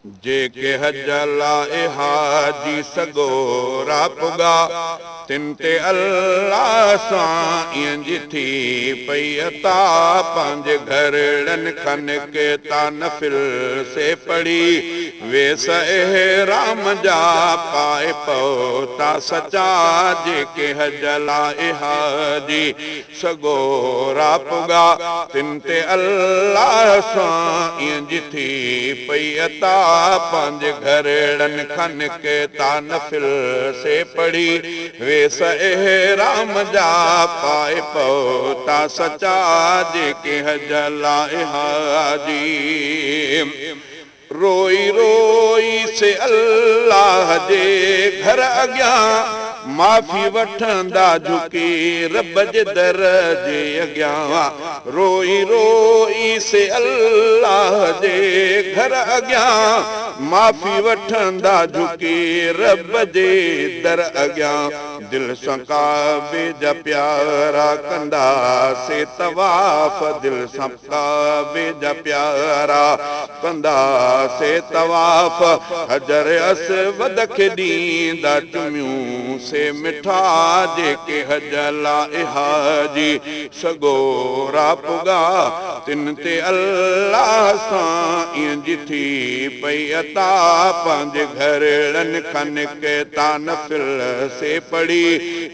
जेके हज लाइ हाजी सगोरा पुगा तिन ते अल्लाह सां ईअं जिथी पई अता पंहिंजे घरड़नि खन के ता नफिल से पढ़ी वेस राम जा पाए पहुता सचा जेके हज लाइ हाजी सगोरा पुगा तिन ते अल्लाह सां ईअं जिथी पई अता पंहिंजे घरड़नि खन के ता नफिल से पढ़ी वेस राम जा पाए पहुता सचा जेके हज लाइ हाजी रोई रोई से अल्लाह जे घर अॻियां माफ़ी वठंदा झुकी रब जे दर जे अॻियां रोई रोई से अल्लाह जे घर अॻियां माफ़ी वठंदा झुकी रब जे दर अॻियां दिल सां काबे जा प्यारा कंदा से तवाफ़ दिल सां काबे जा प्यारा कंदा से तवाफ़ हजर असवद खे ॾींदा चुमियूं से मिठा जेके हज लाइ हाजी सगोरा पुगा तिन ते अल्लाह सां ईअं जिथी पई अता पंहिंजे घरड़नि खन के ता नफिल से पढ़ी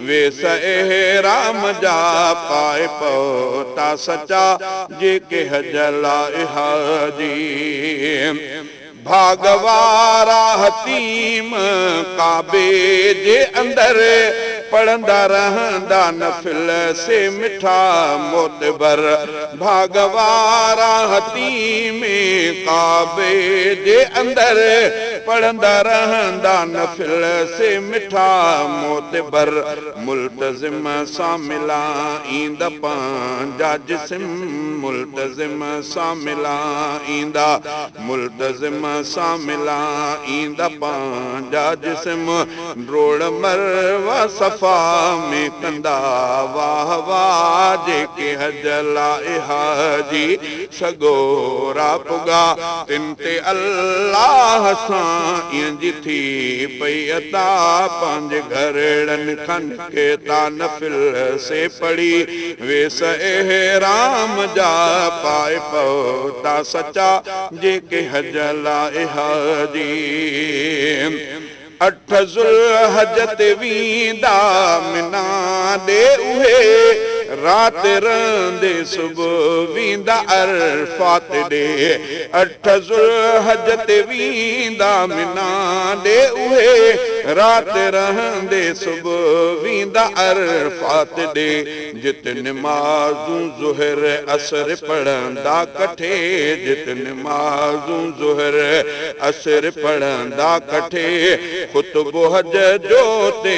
वेस राम जा पाए पहुता सचा जेके हज लाइ हाजी भागवारा हतीम काबे जे अंदर पढ़ंदा रहंदा नफिल से मिठा मोतबर भागवारा हतीम काबे जे अंदर पढ़ंदा रहंदा नफिल से मिठा मोतबर मुल्तज़िम सां मिलाईंदा पंहिंजा जिस्म मुल्तज़िम सां मिलाईंदा मुल्तज़िम सां मिलाईंदा पंहिंजा जिस्म रोड़ मरवा सफ़ा में कंदा वाह वाह जेके हज लाइ हाजी सगोरा पुगा तिन ते अल्लाह सां ईअं जिथी पई अता पंहिंजे घरड़नि खन के ता नफिल से पढ़ी वेस राम जा पाए पहुता सचा जेके हज लाइ हाजी 8 ज़ुल्हज ते वींदा मिना ॾे उहे रात रहंदे सुबुह वींदा अरफात ॾे 8 ज़ुल्हज ते वींदा मिना ॾे उहे रात रहंदे सुबुह वींदा अरफात ॾे जित निमाज़ूं ज़ुहर असर पढ़ंदा कठे जित निमाज़ूं ज़ुहर असर पढ़ंदा कठे खुतबो हज जो ते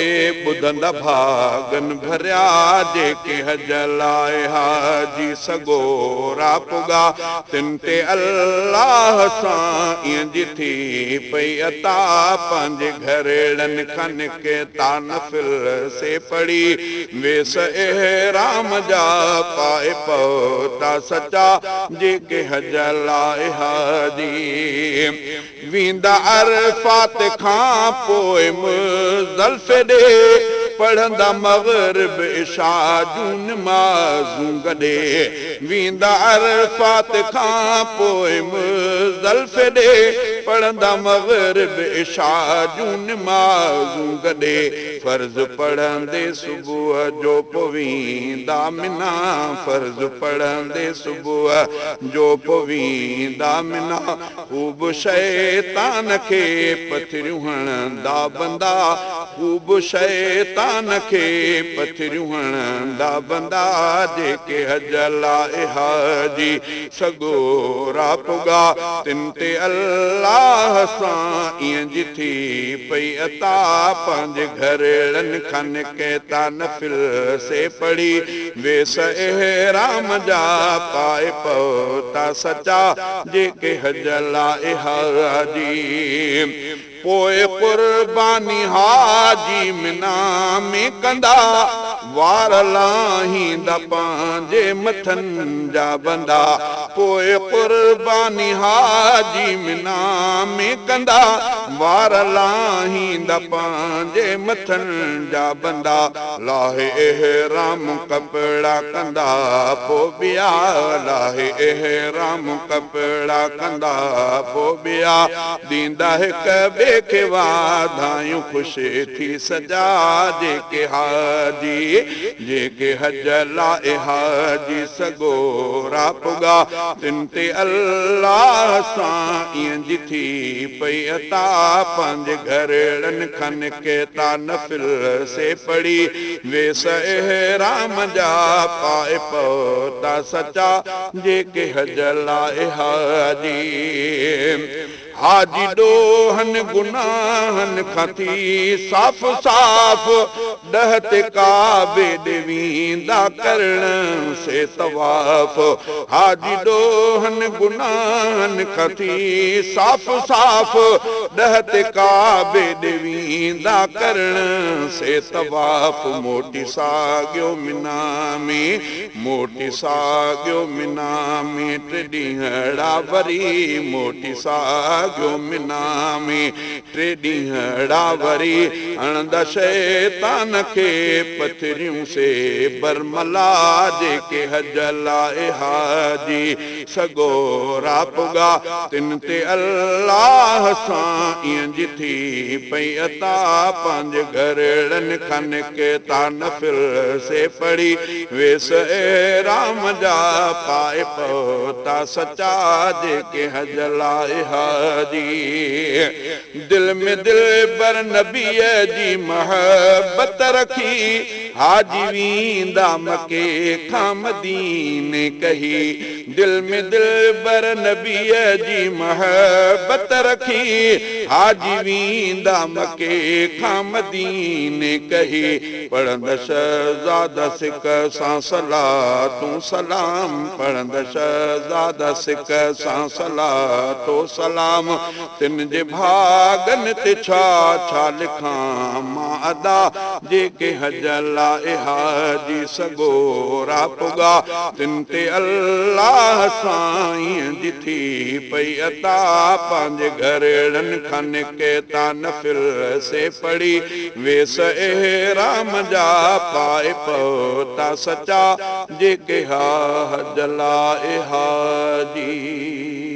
ॿुधंदा भागन भरिया जेके हज लाइ हाजी सगोरा पुगा तिन ते अल्लाह सां ईअं जिथी पई अता पंहिंजे घरड़नि खन के ता नफिल से पढ़ी वेस राम जा पाए पहुता सचा जेके हज लाइ हाजी वींदा अरफात खां पोइ मुज़दलिफ़े ॾे पढ़ंदा मग़रिब इशा जूं नमाज़ूं गॾे वींदा अरफात खां पोइ मुज़दलिफ़े ॾे पढ़ंदा मग़रिब इशा जूं नमाज़ूं गॾे फ़र्ज़ पढ़ंदे सुबुह जो पवींदा मिना फ़र्ज़ पढ़ंदे सुबुह जो पवींदा मिना ख़ूब शैतान खे पथरियूं हणंदा बंदा ख़ूब शैतान खे पथरियूं हणंदा बंदा जेके हज लाइ हाजी सगोरा पुगा तिन ते अल्लाह सां ईअं जिथी पई अता पंहिंजे घरड़नि खन के ता नफिल से पढ़ी वेस राम जा पाए पहुता सचा जेके हज लाइ हाजी पोइ कुर्बानी हाजी मिना में कंदा वार लाहींदा पंहिंजे मथनि जा बंदा पोइ कुर्बानी हाजी मिना में कंदा वार लाहींदा पंहिंजे मथनि जा बंदा लाहे एहराम कपड़ा कंदा पोइ ॿिया लाहे एहराम कपड़ा कंदा पोइ ॿिया ॾींदा हिक ॿिए खे वाधायूं ख़ुशि थी सजा जेके हज लाइ हाजी सगोरा पुगा तिन ते अल्लाह सां ईअं जी थी पई अता पंहिंजे घरड़नि खन के ता नफ़िल से पढ़ी वेस एहराम जा पाए पहुता सचा जेके हज लाइ हाजी हाजी ॾोहन गुनाहनि खां थी साफ़ साफ़ ॾह ते काबे ॾे वेंदा करण से तवाफ़ हाजी ॾोहन गुनाहनि खां थी साफ़ साफ़ ॾह ते काबे ॾे वेंदा करण से तवाफ़ मोटी साॻियो मिना में टे ॾींहड़ा वरी मोटी साॻियो मिना में टे ॾींहड़ा वरी हणंदा शैतान खे पथरियूं से बरमला जेके हज लाइ हाजी सगोरा पुगा तिन ते अल्लाह सां ईअं जी थी पई अता पंहिंजे घरड़नि खन के ता नफ़िल से पढ़ी वेस एहराम जा पाए पहुता सचा जेके हज लाइ हाजी दिल में दिल बर नबीअ जी महबत रखी हाजी वेंदा मके खां मदीने कही दिल में दिल बर नबीअ जी महबत रखी हाजी वेंदा मके खां मदीने कही पढ़ंद शहज़ादा सिक सां सलातूं सलाम पढ़ंद शहज़ादा सिक सां सलातो सलाम तिन जे भागनि ते छा छा लिखां मां अदा जेके हज लाइ हाजी सगोरा पुगा तिन ते अल्लाह सां ईअं जी थी पई अता पंहिंजे घरड़नि खन के ता नफ़िल से पढ़ी वेस एहराम जा पाए पहुता सचा जेके हज लाइ हाजी